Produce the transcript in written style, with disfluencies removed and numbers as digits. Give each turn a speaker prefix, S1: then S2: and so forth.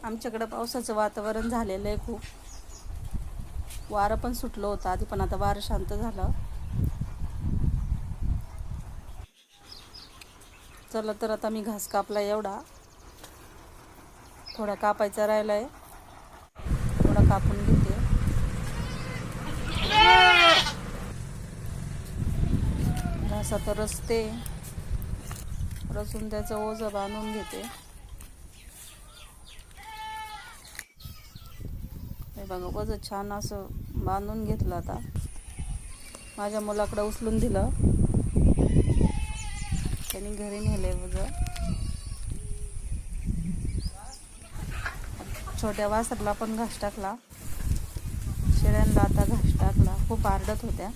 S1: आमच्याकडं पावसाचं वातावरण झालेलं आहे खूप. वारं पण सुटलं होतं आधी, पण आता वारं शांत झालं. चला तर आता मी घास कापला एवढा, थोडा कापायचा राहिला आहे, थोडा कापून घेते. घासात रचते, रचून त्याचं ओझं बांधून घेते. हे बघा, ओझं छान असं बांधून घेतलं. आता माझ्या मुलाकडे उचलून दिलं, त्यांनी घरी नेले ओझं. छोट्या वासरला पण घास टाकला, शेळ्यांना आता घास टाकला. खूप आरडत होत्या.